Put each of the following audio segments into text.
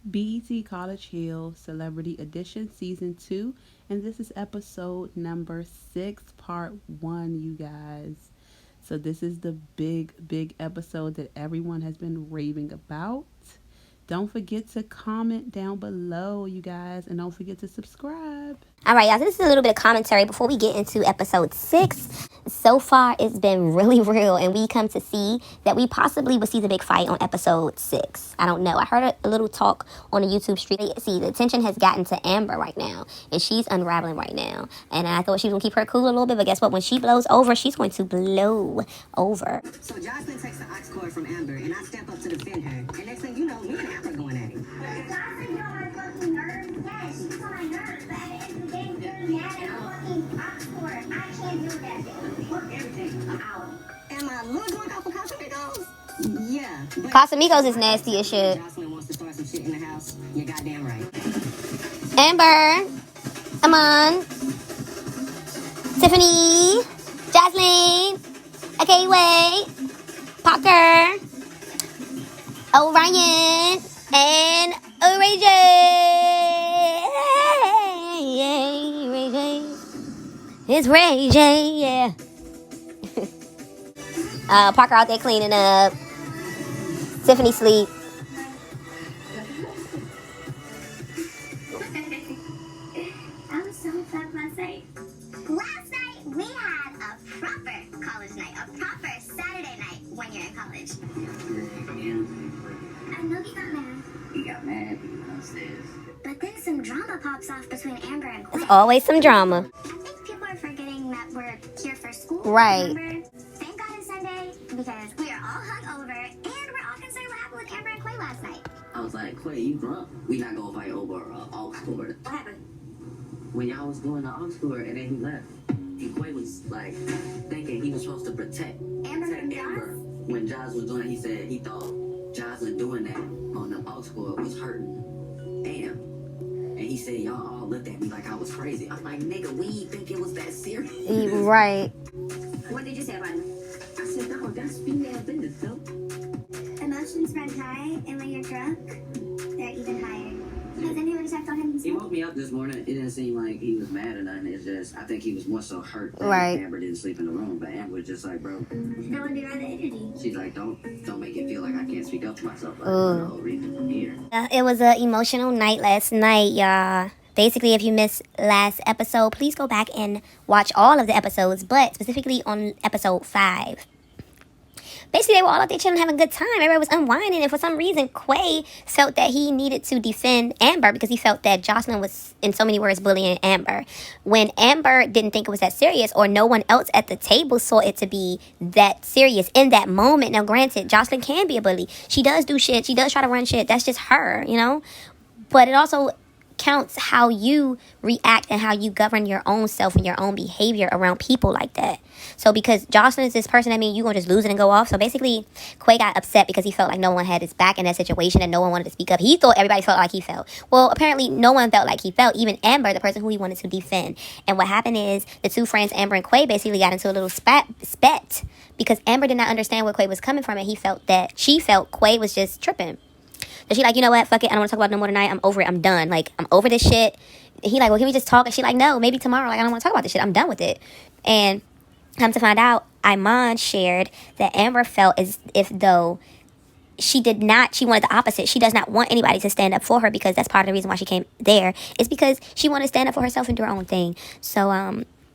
BET College Hill Celebrity Edition Season 2, and this is episode number 6, part 1, you guys. So, this is the big episode that everyone has been raving about. Don't forget to comment down below, you guys, and don't forget to subscribe. All right, y'all, this is a little bit of commentary before we get into episode 6. So far, it's been really real, and we come to see that we possibly will see the big fight on episode 6. I don't know. I heard a little talk on the YouTube street. See, the attention has gotten to Amber right now, and she's unraveling right now. And I thought she was going to keep her cool a little bit, but guess what? When she blows over, she's going to blow over. So Jocelyn takes the aux cord from Amber, and I step up to defend her. And next thing you know, me and Amber going at it. Jocelyn, you're on my fucking nerves. Yeah, she's on my nerves. But at the end of the day, you're mad at a fucking aux cord. I can't do that. Fuck everything. I'm out. Am I a little drunk off of Casamigos? Yeah. Casamigos is nasty as shit. Jocelyn wants to start some shit in the house. You're goddamn right. Amber, come on. Tiffany, Jocelyn, okay, wait. Parker, Orion, and Ray J. Ray J. It's Ray J, yeah. Parker out there cleaning up. Tiffany sleep. I was so fucked last night. Last night, we had a proper college night. A proper Saturday night when you're in college. I know he got mad. He got mad downstairs. But then some drama pops off between Amber and Quay. There's always some drama. I think people are forgetting that we're here for school. Right. Remember? Thank God it's Sunday because we are all hungover and we're all concerned what happened with Amber and Quay last night. I was like, Quay, you drunk? We not gonna fight over aux cord. What happened? When y'all was doing the aux cord and then he left, and Quay was like thinking he was supposed to protect Amber and Amber. Joss? When Joss was doing it, he said he thought Jocelyn doing that on the aux cord was hurting Am. And he said, y'all all looked at me like I was crazy. I was like, nigga, we didn't think it was that serious. Right. What did you say about him? I said, no, that's female business, though. Emotions run high, and when you're drunk, they're even higher. Has anyone checked on him this He morning? woke me up this morning. It didn't seem like he was mad or nothing. It's just, I think he was more so hurt that Right. Amber didn't sleep in the room. But Amber was just like, bro, No one did the energy. she's like, don't make it feel like I can't speak up for myself. Like, Ooh. the whole reason I'm here. It was an emotional night last night, y'all. Basically, if you missed last episode, please go back and watch all of the episodes, but specifically on episode 5. Basically, they were all out there chilling, having a good time. Everybody was unwinding, and for some reason, Quay felt that he needed to defend Amber because he felt that Jocelyn was, in so many words, bullying Amber. When Amber didn't think it was that serious, or no one else at the table saw it to be that serious in that moment. Now, granted, Jocelyn can be a bully. She does do shit. She does try to run shit. That's just her, you know? But it also counts how you react and how you govern your own self and your own behavior around people like that. So because Jocelyn is this person, I mean, you're going to just lose it and go off. So basically, Quay got upset because he felt like no one had his back in that situation and no one wanted to speak up. He thought everybody felt like he felt. Well, apparently no one felt like he felt, even Amber, the person who he wanted to defend. And what happened is the two friends, Amber and Quay, basically got into a little spat because Amber did not understand where Quay was coming from, and she felt Quay was just tripping. So she like, you know what, fuck it, I don't want to talk about it no more tonight. I'm over it. I'm done. Like, I'm over this shit. He like, well, can we just talk? And she like, no, maybe tomorrow. Like, I don't want to talk about this shit. I'm done with it. And come to find out, Iman shared that Amber felt as if though she wanted the opposite. She does not want anybody to stand up for her because that's part of the reason why she came there. It's because she wanted to stand up for herself and do her own thing. So,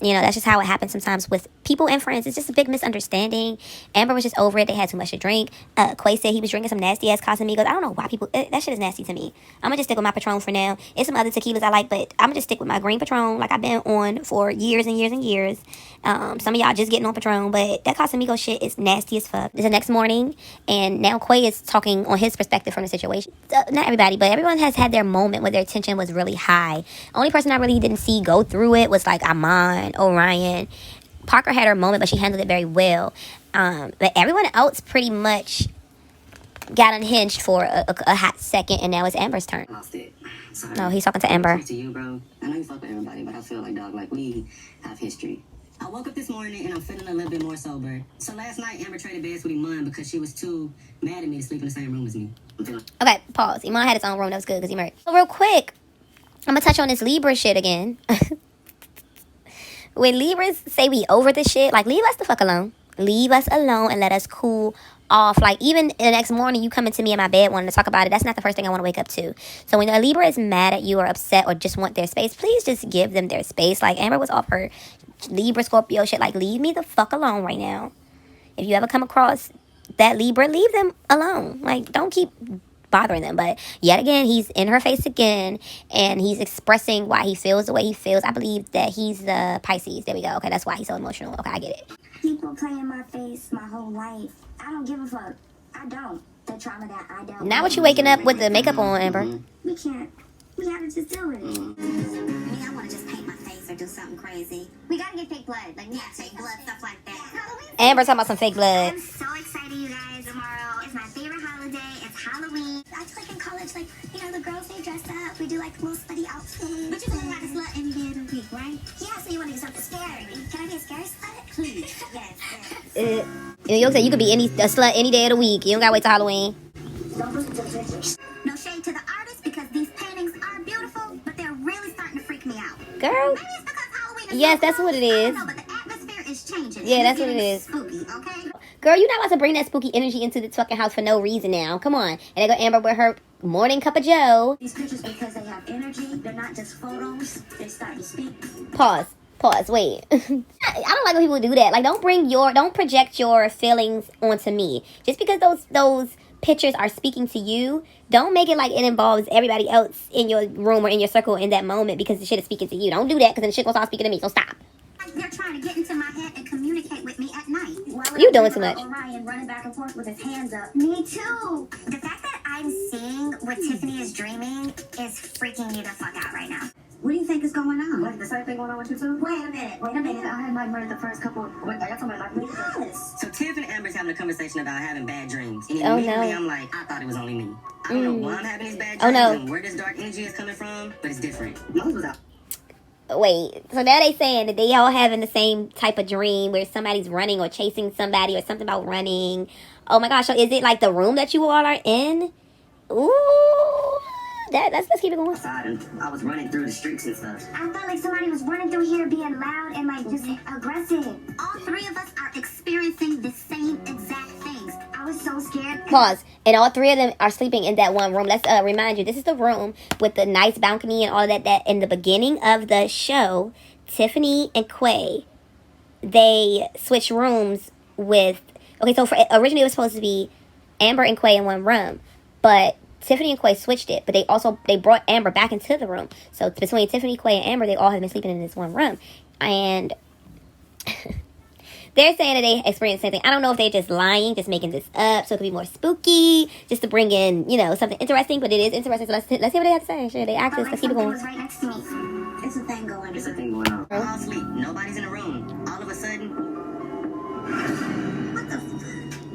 you know, that's just how it happens sometimes with people and friends. It's just a big misunderstanding. Amber was just over it. They had too much to drink. Quay said he was drinking some nasty-ass Casamigos. I don't know why people... that shit is nasty to me. I'm going to just stick with my Patron for now. It's some other tequilas I like, but I'm going to just stick with my green Patron like I've been on for years and years and years. Some of y'all just getting on Patron, but that Casamigo shit is nasty as fuck. It's the next morning, and now Quay is talking on his perspective from the situation. Not everybody, but everyone has had their moment where their tension was really high. Only person I really didn't see go through it was like Iman, Orion. Parker had her moment, but she handled it very well. But everyone else pretty much got unhinged for a hot second, and now it's Amber's turn. Lost it. Sorry. No, he's talking to Amber. To you, bro. I know you fuck with everybody, but I feel like, dog, like, we have history. I woke up this morning and I'm feeling a little bit more sober. So last night, Amber traded beds with Iman because she was too mad at me to sleep in the same room as me. Okay, pause. Iman had his own room. That was good because he married. So real quick, I'm gonna touch on this Libra shit again. When Libras say we over the shit, like, leave us the fuck alone. Leave us alone and let us cool off. Like, even the next morning you coming to me in my bed wanting to talk about it, that's not the first thing I want to wake up to. So when a Libra is mad at you or upset or just want their space, please just give them their space. Like, Amber was off her Libra Scorpio shit. Like, leave me the fuck alone right now. If you ever come across that Libra, leave them alone. Like, don't keep bothering them. But yet again, he's in her face again, and he's expressing why he feels the way he feels. I believe that he's the Pisces. There we go. Okay, that's why he's so emotional. Okay, I get it. People play in my face my whole life. I don't give a fuck. I don't. The trauma that I don't. Not what you waking up with the makeup on, Amber. We can't. We gotta just deal with it. Me, I wanna just paint my face or do something crazy. We gotta get fake blood. Like, fake blood, stuff like that. Amber talking about some fake blood. I'm so excited, you guys. Tomorrow is my favorite holiday. It's Halloween. I feel like in college, like, you know, the girls, they dress up. We do, like, little slutty outfits. But you can look like a slut any day of the week, right? Yeah, so you want to do something scary. Can I be a scary slut? Please. Yes. You said you could be a slut any day of the week. You don't gotta wait till Halloween. No shade to the artists because these paintings are beautiful, but they're really starting to freak me out. Girl. Maybe it's because Halloween is Yes, so that's close. what it I don't is. know, but the atmosphere is changing. Yeah, It's that's what it getting is. Spooky, okay? Girl, you're not about to bring that spooky energy into this fucking house for no reason now. Come on. And they go Amber with her morning cup of joe. These pictures, because they have energy, they're not just photos. They start to speak. Pause, wait. I don't like when people do that. Like, don't project your feelings onto me. Just because those pictures are speaking to you, don't make it like it involves everybody else in your room or in your circle in that moment because the shit is speaking to you. Don't do that because then the shit gonna start speaking to me, so stop. They're trying to get into my head and communicate with me at night. You doing too much. Orion running back and forth with his hands up. Me too. The fact that I'm seeing what Tiffany is dreaming is freaking me the fuck out right now. What do you think is going on? What, the same thing going on with you too? Wait a minute. I had nightmares the first couple. Wait, are y'all talking about nightmares? Yes. So Tiff and Amber's having a conversation about having bad dreams. And Oh, immediately no. I'm like, I thought it was only me. I don't know why I'm having these bad Oh, dreams no. and where this dark energy is coming from, but it's different. Most was out. Wait, so now they saying that they all having the same type of dream where somebody's running or chasing somebody or something about running. Oh my gosh, so is it like the room that you all are in? Ooh, let's keep it going. Outside and I was running through the streets and stuff. I felt like somebody was running through here being loud and like just aggressive. All three of us are experiencing the same exact things. I was so scared. Pause. And all three of them are sleeping in that one room. Let's remind you, this is the room with the nice balcony and all of that in the beginning of the show, Tiffany and Quay, they switched rooms with... Okay, so originally it was supposed to be Amber and Quay in one room, but Tiffany and Quay switched it, but they brought Amber back into the room. So between Tiffany, Quay, and Amber, they all have been sleeping in this one room. And... they're saying that they experienced the same thing. I don't know if they're just lying, just making this up, so it could be more spooky, just to bring in, something interesting. But it is interesting. So let's see what they have to say. Sure, they act this. Let's keep it going. Was right next to me. It's a thing going. It's a thing going on. We're all asleep. Nobody's in the room. All of a sudden, What the fuck?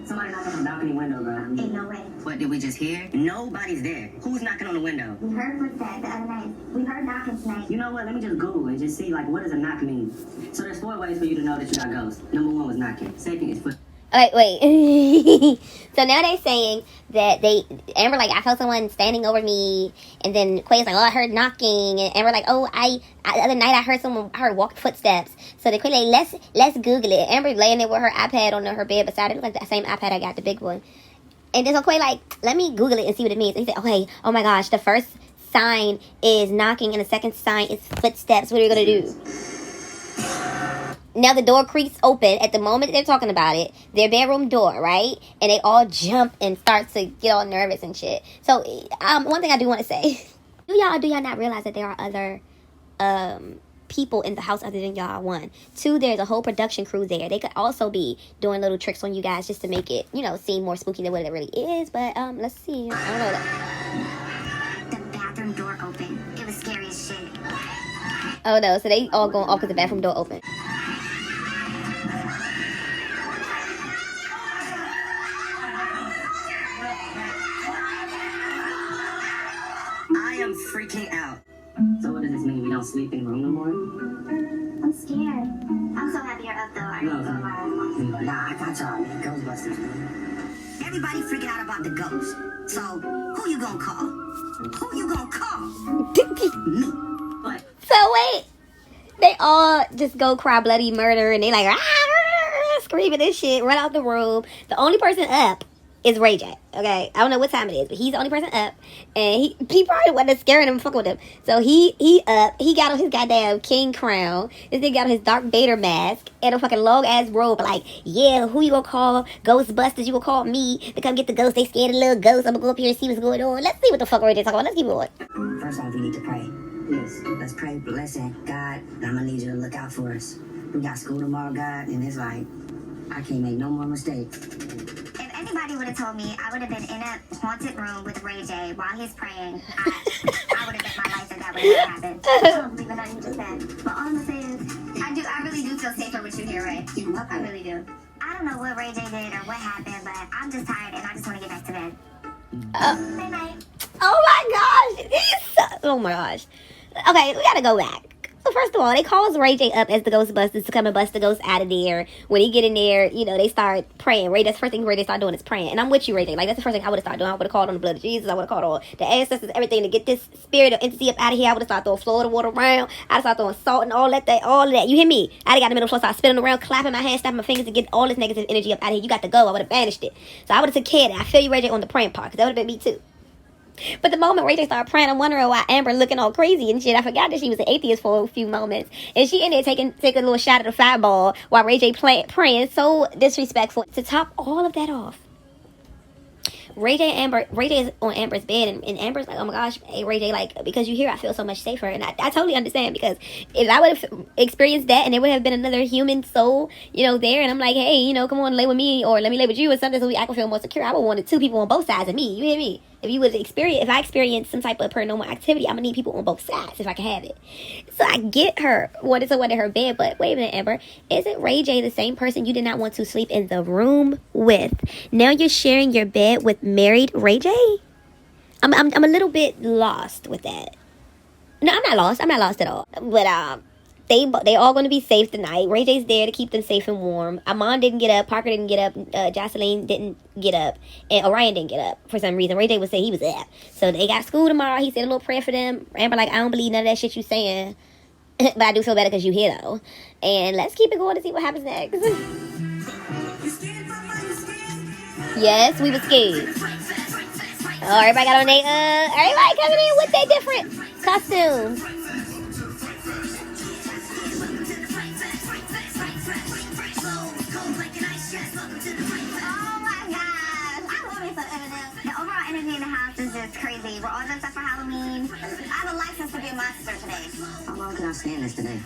somebody knocked on the balcony window, bro. Ain't no way. What did we just hear? Nobody's there. Who's knocking on the window? We heard footsteps the other night. We heard knocking tonight. You know what? Let me just Google and just see, like, what does a knock mean? So there's 4 ways for you to know that you got ghosts. Number 1 was knocking. Second is foot. Wait. So now they're saying that Amber, like, I felt someone standing over me, and then Quay's like, oh, I heard knocking, and Amber like, oh, the other night I heard walking footsteps. So they Quay like, let's Google it. Amber laying there with her iPad on her bed beside it, look like the same iPad I got, the big one. And then so Quay like, let me Google it and see what it means. And he said, okay, oh my gosh, the first sign is knocking and the second sign is footsteps. What are you gonna do? Now the door creaks open at the moment they're talking about it, their bedroom door, right? And they all jump and start to get all nervous and shit. So one thing I do want to say, do y'all not realize that there are other people in the house other than y'all? 1, 2, there's a whole production crew there. They could also be doing little tricks on you guys just to make it, seem more spooky than what it really is. But let's see. I don't know that. The bathroom door open. It was scary as shit. Oh no, so they all going off because the bathroom door open. I am freaking out. So what does this mean? We don't sleep in the room no more? I'm scared. I'm so happy you're up though. I ain't gonna lie. Nah, I got y'all, man. Ghostbusters, man. Everybody freaking out about the ghost. So, who you gonna call? Who you gonna call? Me. What? So wait, they all just go cry bloody murder, and they like screaming this shit, run out the room. The only person up is Ray J. Okay, I don't know what time it is, but he's the only person up, and he probably wasn't scaring him, fucking with him. So he up, he got on his goddamn king crown. This nigga got on his Darth Vader mask and a fucking long ass robe. Like, yeah, who you gonna call? Ghostbusters? You gonna call me to come get the ghost? They scared of the little ghost. I'm gonna go up here and see what's going on. Let's see what the fuck Ray J talking about. Let's keep going. First off, we need to pray. Yes. Let's pray, blessing God. I'm gonna need you to look out for us. We got school tomorrow, God, and it's like I can't make no more mistakes. If anybody would have told me I would have been in a haunted room with Ray J while he's praying, I would have bet my life that would have happened. I don't believe in nothing you just said. But all I'm gonna say is, I really do feel safer with you here, Ray. I really do. I don't know what Ray J did or what happened, but I'm just tired and I just want to get back to bed. Good night. Oh my gosh. Oh my gosh. Okay, we gotta go back. So first of all, they calls Ray J up as the Ghostbusters to come and bust the ghost out of there. When he get in there, you know, they start praying. That's the first thing Ray J start doing is praying. And I'm with you, Ray J. Like, that's the first thing I would have started doing. I would have called on the blood of Jesus. I would have called on the ancestors, everything to get this spirit or entity up out of here. I would have started throwing Florida water around. I'd have started throwing salt and all of that. You hear me? I'd have got in the middle of the floor, started spinning around, clapping my hands, snapping my fingers to get all this negative energy up out of here. You got to go. I would have banished it. So I would have took care of that. I feel you, Ray J, on the praying part, because that would have been me too. But the moment Ray J started praying, I'm wondering why Amber looking all crazy and shit. I forgot that she was an atheist for a few moments. And she in there taking a little shot at the fireball while Ray J praying. So disrespectful. To top all of that off, Ray J is on Amber's bed, and Amber's like, oh my gosh, hey Ray J, like, because you here, I feel so much safer. And I totally understand, because if I would have experienced that and there would have been another human soul, you know, there, and I'm like, hey, you know, come on, lay with me, or let me lay with you or something, so I can feel more secure. I would want two people on both sides of me. You hear me? If I experience some type of paranormal activity, I'm gonna need people on both sides if I can have it. So I get her wanted someone in her bed, but wait a minute, Amber, isn't Ray J the same person you did not want to sleep in the room with? Now you're sharing your bed with married Ray J? I'm a little bit lost with that. No, I'm not lost. I'm not lost at all. But they all going to be safe tonight. Ray J's there to keep them safe and warm. Amon didn't get up. Parker didn't get up. Jocelyn didn't get up. And Orion didn't get up for some reason. Ray J would say he was up. So they got school tomorrow. He said a little prayer for them. Amber like, I don't believe none of that shit you saying. But I do feel better because you here, though. And let's keep it going to see what happens next. Yes, we were scared. Oh, everybody got on everybody coming in with their different costumes. Energy in the house is just crazy. We're all dressed up for Halloween. I have a license to be a monster today. How long can I stand this today?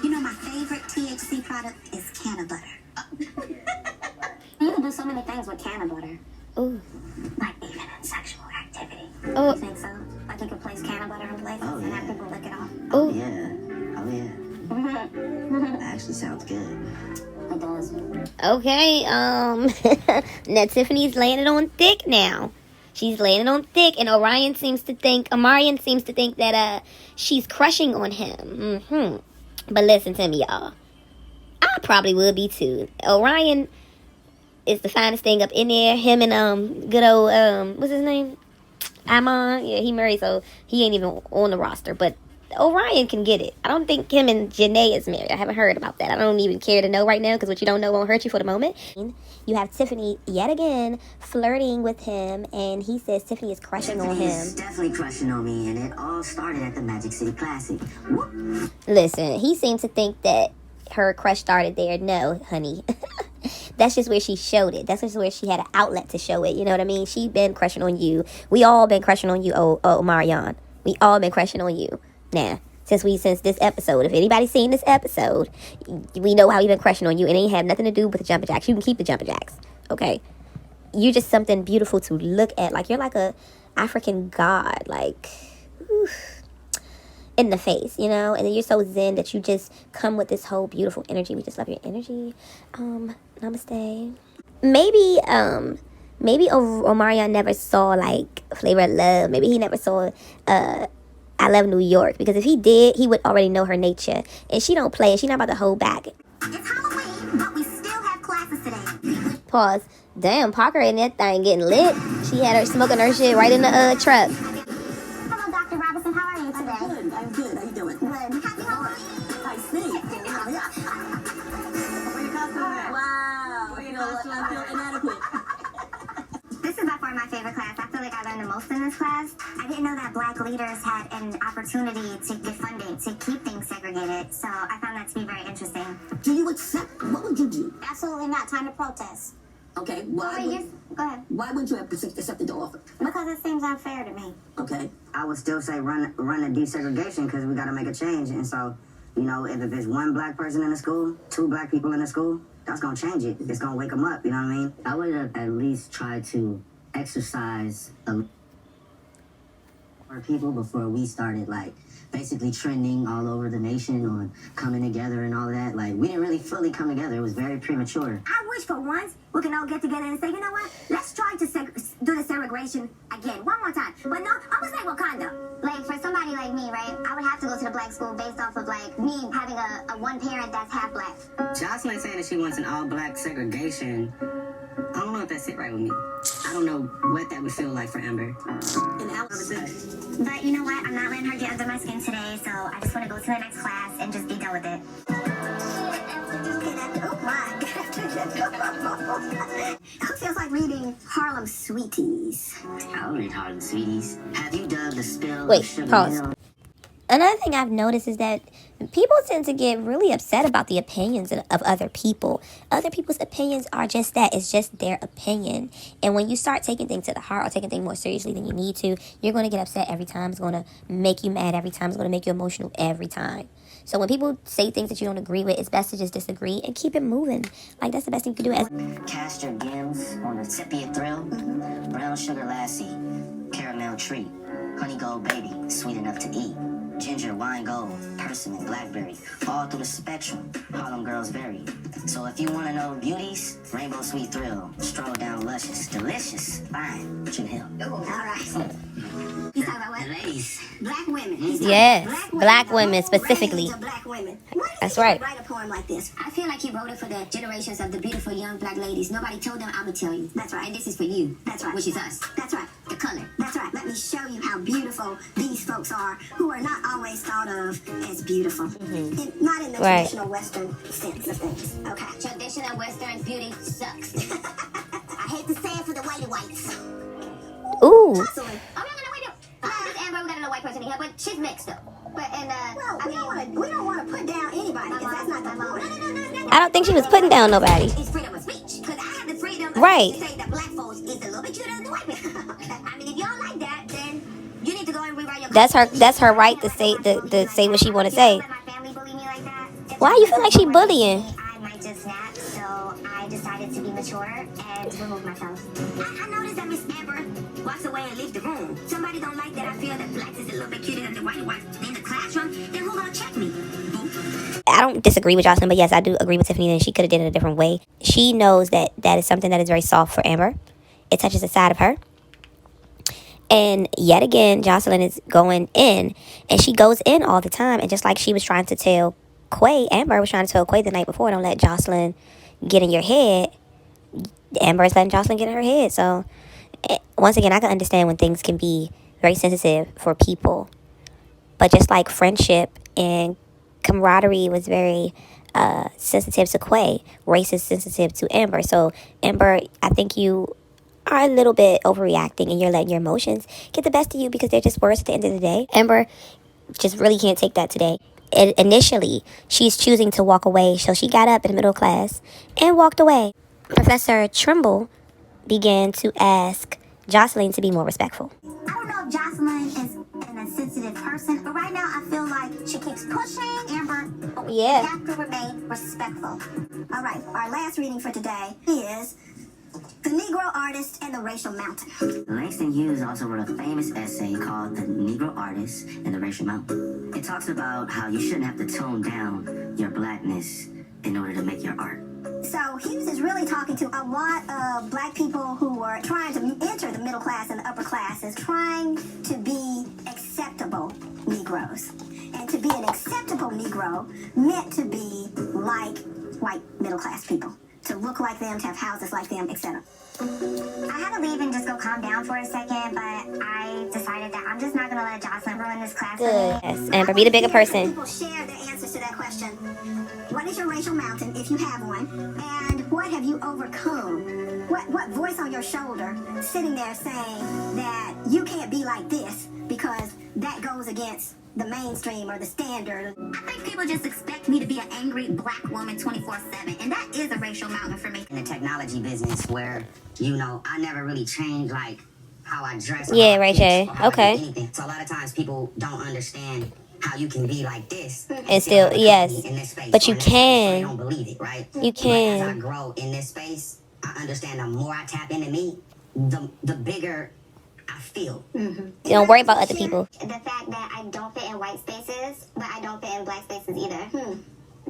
You know, my favorite THC product is canna butter. You can do so many things with canna butter. Ooh. Like even in sexual activity. Oh. You think so? Like you could place canna butter in places and have people lick it off? Oh, yeah. Oh, yeah. That actually sounds good. It does. Okay, now Tiffany's laying it on thick now. She's laying it on thick, and Amarian seems to think that she's crushing on him. But listen to me, y'all. I probably would be too. Orion is the finest thing up in there. Him and good old what's his name? Amon. Yeah, he married, so he ain't even on the roster. But Orion can get it. I don't think him and Janae is married. I haven't heard about that. I don't even care to know right now, because what you don't know won't hurt you for the moment. You have Tiffany yet again flirting with him, and he says Tiffany is crushing on him. Is definitely crushing on me, and it all started at the Magic City Classic. Listen, he seems to think that her crush started there. No, honey. That's just where she showed it. That's just where she had an outlet to show it. You know what I mean? She been crushing on you. We all been crushing on you, Marion. We all been crushing on you. Now, since this episode, if anybody's seen this episode, we know how we've been crushing on you. It ain't have nothing to do with the jumper jacks. You can keep the jumper jacks, okay? You're just something beautiful to look at. Like, you're like a African god, like, oof, in the face, you know? And then you're so zen that you just come with this whole beautiful energy. We just love your energy. Namaste. Maybe Omarion never saw, like, Flavor of Love. Maybe he never saw, I Love New York, because if he did, he would already know her nature, and she don't play, and she not about to hold back. It's Halloween, but we still have classes today. Pause. Damn, Parker in that thing getting lit. She had her smoking her shit right in the truck. Hello, Dr. Robinson. How are you today? I'm good. How you doing? Good. Happy Halloween. I see. Where your costume at? Wow. I feel inadequate. This is by far my favorite class. I feel like I learned the most in this class. I didn't know that black leaders had an opportunity to get funding to keep things segregated, so I found that to be very interesting. Do you accept? What would you do? Absolutely not. Time to protest. Okay. Go ahead. Why wouldn't you have accepted the offer? Because it seems unfair to me. Okay. I would still say run the desegregation because we got to make a change. And so, you know, if there's one black person in the school, 2 black people in the school, that's going to change it. It's going to wake them up, you know what I mean? I would have at least tried to exercise more people before we started, like, basically trending all over the nation on coming together and all that. Like, we didn't really fully come together. It was very premature. I wish for once we can all get together and say, you know what? Let's try to do the segregation again, one more time. But no, almost like Wakanda. Like, for somebody like me, right? I would have to go to the black school based off of, like, me having a one parent that's half black. Jocelyn saying that she wants an all-black segregation. I don't know if that sit right with me. I don't know what that would feel like for Amber. And Alex said, But you know what? I'm not letting her get under my skin today, so I just want to go to the next class and just be done with it. Oh my God. It feels like reading Harlem Sweeties. I'll read Harlem Sweeties. Have you done the spill Wait, of Sugar pause. Hill? Another thing I've noticed is that people tend to get really upset about the opinions of other people. Other people's opinions are just that. It's just their opinion. And when you start taking things to the heart or taking things more seriously than you need to, you're going to get upset every time. It's going to make you mad every time. It's going to make you emotional every time. So when people say things that you don't agree with, it's best to just disagree and keep it moving. Like, that's the best thing you can do. Cast your gems on the sepia thrill, brown sugar lassie, caramel treat, honey gold baby, sweet enough to eat, ginger, wine gold, persimmon, blackberry, all through the spectrum, Harlem girls vary. So if you want to know beauties, rainbow sweet thrill, stroll down luscious, delicious, fine, Sugar Hill. All right. You talking about what? The ladies. Black women. Yes, black women specifically. Black women. That's right. Write a poem like this. I feel like he wrote it for the generations of the beautiful young black ladies. Nobody told them, I'm gonna tell you. That's right. And this is for you. That's right. Which is us. That's right. The color. That's right. Let me show you how beautiful these folks are, who are not always thought of as beautiful. Not in the traditional Western sense of things. Okay. Traditional Western beauty sucks. I hate to say it for the whitey whites. Ooh. Hustling. Oh, no, wait, no. This Amber, we got another white person in here, but she's mixed up. But, and, well, we don't want to put down anybody, because that's not the point. No. I don't think she was putting down nobody. It's freedom of speech, because I have the freedom of Right. speech to say that black folks is a little bit cuter than the white people. I mean, if y'all like that, then you need to go and rewrite your That's her right to say what she want to say. Let my family bully me like that. Why you feel like she bullying? I might just snap, so I decided to be mature and remove myself. I noticed that Miss Amber walks away and leaves the room. Somebody don't like that I feel that blacks is a little bit cuter than the white ones in the classroom, then who gonna check me? I don't disagree with Jocelyn, but yes, I do agree with Tiffany that she could have did it a different way. She knows that is something that is very soft for Amber. It touches a side of her. And yet again, Jocelyn is going in, and she goes in all the time. And just like she was trying to tell Quay, Amber was trying to tell Quay the night before, don't let Jocelyn get in your head. Amber is letting Jocelyn get in her head. So once again, I can understand when things can be very sensitive for people. But just like friendship and camaraderie was very sensitive to Quay, race is sensitive to Amber. So Amber, I think you are a little bit overreacting and you're letting your emotions get the best of you because they're just words at the end of the day. Amber just really can't take that today. Initially, she's choosing to walk away, so she got up in the middle of class and walked away. Professor Trimble began to ask Jocelyn to be more respectful. I don't know if Jocelyn is an insensitive person, but right now I feel like she keeps pushing Amber. Yeah. We have to remain respectful. All right, our last reading for today is The Negro Artist and the Racial Mountain. Langston Hughes also wrote a famous essay called The Negro Artist and the Racial Mountain. It talks about how you shouldn't have to tone down your blackness in order to make your art. So Hughes is really talking to a lot of black people who were trying to enter the middle class and the upper classes, trying to be acceptable Negroes. And to be an acceptable Negro meant to be like white middle class people. to look like them, to have houses like them, etc. I had to leave and just go calm down for a second, but I decided that I'm just not going to let Jocelyn ruin this class for me. Yes, Amber, be the bigger person. People share their answers to that question. What is your racial mountain, if you have one? And what have you overcome? What voice on your shoulder sitting there saying that you can't be like this because that goes against the mainstream or the standard? I think people just expect me to be an angry black woman 24/7, and that is a racial mountain for me. In the technology business where, you know, I never really changed like how I dress. or Yeah, how I Ray pitch, J. or how I do Okay. anything. So a lot of times people don't understand how you can be like this And still, have a yes. company in this space But or you in this space, so can. they don't believe it, right? You can. But as I grow in this space, I understand the more I tap into me, the bigger I feel. You don't worry about other people. The fact that I don't fit in white spaces, but I don't fit in black spaces either.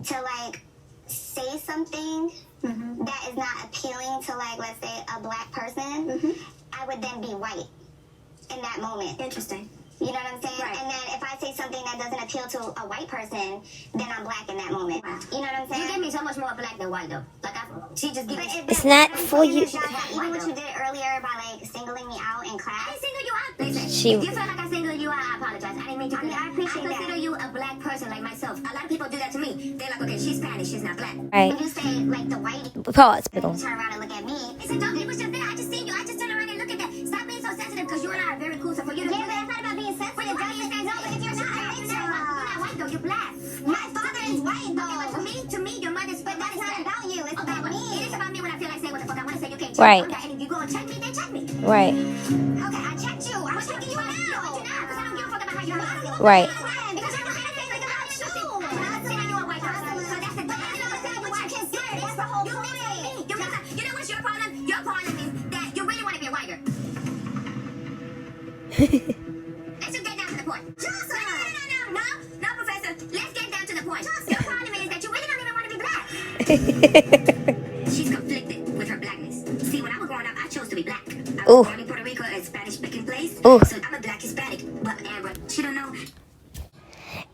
To like say something that is not appealing to like, let's say, a black person, I would then be white in that moment. Interesting. You know what I'm saying? Right. And then if I say something that doesn't appeal to a white person, then I'm black in that moment. You know what I'm saying? You give me so much more black than white though. Like she just give me. It's not for you. Even what you did earlier by like singling me out in class. I single you out. Listen, She- if you feel like I single you out, I apologize. I didn't mean to. I appreciate I that. consider you a black person like myself. A lot of people do that to me. They're like, okay, she's Spanish, she's not black. Right. When you say like the white, Pause. turn around and look at me. It's a joke. It was just there. I just seen you. I just turned around and looked at that. Stop being so sensitive because you and I are very cool. So for you to Yeah, but that's not about being sensitive. no, but if you're not white though, you're black. My father is white though. But to me, your mother's. But that's not about you. It's about me. It is about me when I feel like saying what the fuck I want to say. You can't check Right. me. And if you go and check me, then check me. Right. Okay, I checked you. I'm checking you No, but now. you're not, because I don't give a fuck about how you feel. Right. Because you're not saying about you. I'm not saying you're a white person. So that's the thing. What you consider, that's the whole point. You know what's your problem? Your problem is that you really want to be a whiter. Let's just get down to the point. No, Professor. Let's get down to the point. Your problem is that you really don't even want to be black. She's conflicted with her blackness. See, when I was growing up, I chose to be black. I Ooh. was born in Puerto Rico, a Spanish-speaking place. Ooh. So I'm a black Hispanic. But Amber, she don't know.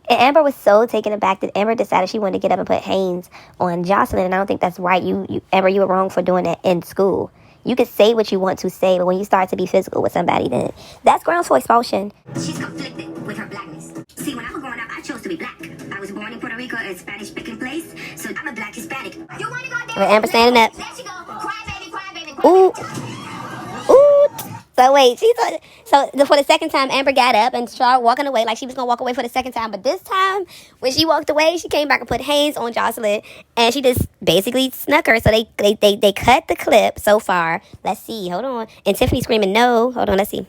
And Amber was so taken aback that Amber decided she wanted to get up and put hands on Jocelyn. And I don't think that's right. Amber, you were wrong for doing that in school. You can say what you want to say, but when you start to be physical with somebody, then that's grounds for expulsion. She's conflicted with her blackness. See, when I was growing up, I chose to be black. I was born in Puerto Rico, a Spanish-speaking place. So I'm a black Hispanic. You want to go there? With Amber standing up. There she go. Cry, baby, cry, baby. Ooh. Ooh. So wait, for the second time, Amber got up and started walking away like she was going to walk away for the second time. But this time, when she walked away, she came back and put hands on Jocelyn. And she just basically snuck her. So they cut the clip so far. Let's see. Hold on. And Tiffany screaming no. Hold on. Let's see.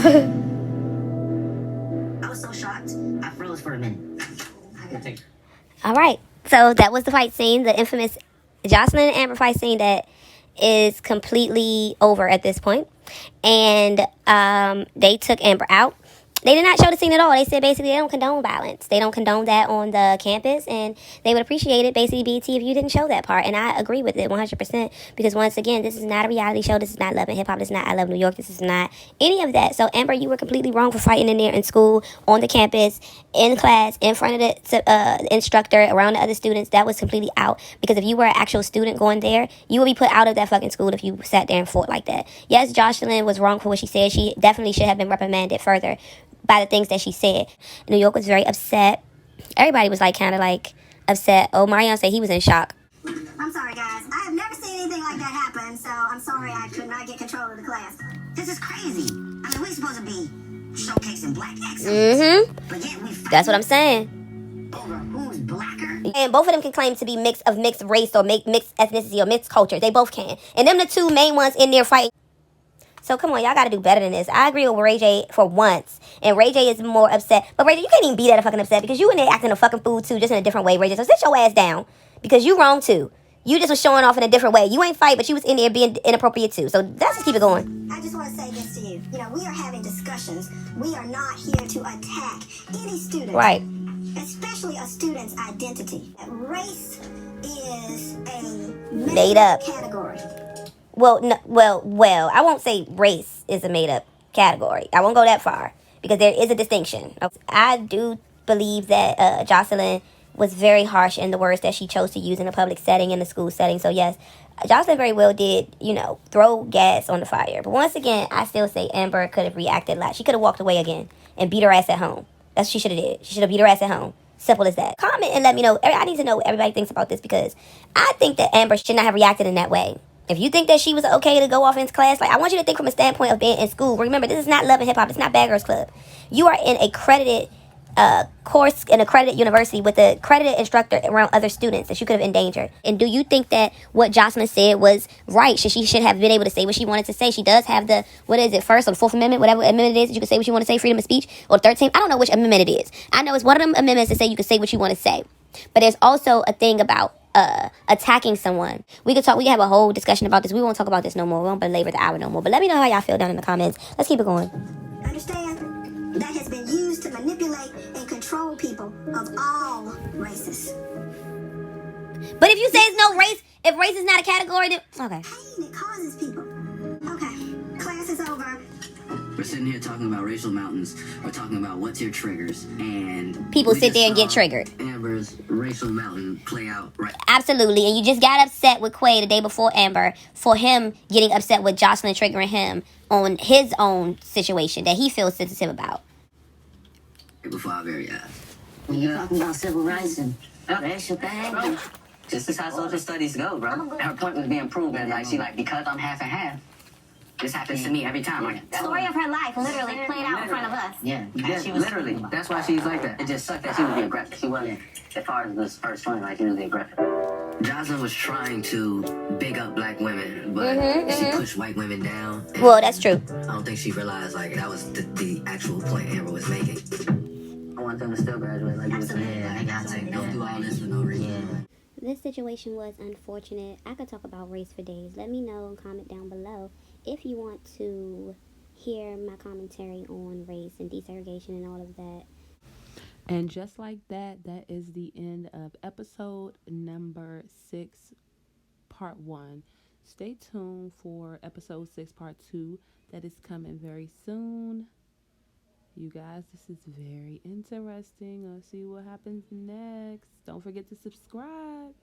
I was so shocked, I froze for a minute. All right. So that was the fight scene, the infamous Jocelyn and Amber fight scene that is completely over at this point. And they took Amber out. They did not show the scene at all. They said basically they don't condone violence. They don't condone that on the campus, and they would appreciate it, basically, BT, if you didn't show that part. And I agree with it 100%, because once again, this is not a reality show. This is not Love and Hip Hop. This is not I Love New York. This is not any of that. So, Amber, you were completely wrong for fighting in there in school, on the campus, in class, in front of the instructor, around the other students. That was completely out, because if you were an actual student going there, you would be put out of that fucking school if you sat there and fought like that. Yes, Jocelyn was wrong for what she said. She definitely should have been reprimanded further by the things that she said. New York was very upset. Everybody was like kind of like upset. Oh, Marion said he was in shock. I'm sorry, guys. I have never seen anything like that happen, so I'm sorry I could not get control of the class. This is crazy. I mean, we're supposed to be showcasing black excellence. Mm-hmm. But yet we fight That's what I'm saying. over who's blacker. And both of them can claim to be mixed race or mixed ethnicity or mixed culture. They both can. And them the two main ones in there fighting. So come on, y'all got to do better than this. I agree with Ray J for once. And Ray J is more upset. But Ray J, you can't even be that fucking upset, because you in there acting a fucking fool too, just in a different way, Ray J. So sit your ass down, because you wrong too. You just was showing off in a different way. You ain't fight, but you was in there being inappropriate too. So let's just keep it going. I just want to say this to you. You know, we are having discussions. We are not here to attack any student. Right. especially a student's identity. Race is a Made up category. Well, no, well, I won't say race is a made up category. I won't go that far because there is a distinction. I do believe that Jocelyn was very harsh in the words that she chose to use in a public setting, in the school setting. So yes, Jocelyn very well did, throw gas on the fire. But once again, I still say Amber could have reacted a lot. She could have walked away again and beat her ass at home. That's what she should have did. She should have beat her ass at home. Simple as that. Comment and let me know. I need to know what everybody thinks about this because I think that Amber should not have reacted in that way. If you think that she was okay to go off into class, I want you to think from a standpoint of being in school. Remember, this is not Love and Hip Hop. It's not Bad Girls Club. You are in a credited course in a credited university with a credited instructor around other students that you could have endangered. And do you think that what Jocelyn said was right? She should have been able to say what she wanted to say. She does have the, First or Fourth Amendment, whatever amendment it is, that you can say what you want to say, freedom of speech, or 13th. I don't know which amendment it is. I know it's one of them amendments that say you can say what you want to say. But there's also a thing about attacking someone. We can have a whole discussion about this. We won't talk about this no more. We won't belabor the hour no more. But let me know how y'all feel down in the comments. Let's keep it going. Understand? That has been used to manipulate and control people of all races. But if you say it's no race, if race is not a category, then okay. Pain it causes people. Okay, class is over. We're sitting here talking about racial mountains. We're talking about what's your triggers, and people sit there and get triggered. Amber's racial mountain play out right. Absolutely, and you just got upset with Quay the day before Amber for him getting upset with Jocelyn triggering him on his own situation that he feels sensitive about. Before our very eyes. When you're talking about civil rights and racial things, this is how social studies go, bro. Her point was being proven, because I'm half and half. This happens to me every time. Story of her life literally played out in front of us. Yeah, she was literally. That's why she's like that. It just sucked that she was the aggressor. She wasn't, as far as this first one, she was the aggressor. Jocelyn was trying to big up black women, but she pushed white women down. Well, that's true. I don't think she realized that was the actual point Amber was making. I want them to still graduate like this. Yeah, they got to don't do all this for no reason. Yeah. This situation was unfortunate. I could talk about race for days. Let me know and comment down below if you want to hear my commentary on race and desegregation and all of that. And just like that, that is the end of episode number 6, part 1. Stay tuned for episode 6, part 2. That is coming very soon. You guys, this is very interesting. Let's see what happens next. Don't forget to subscribe.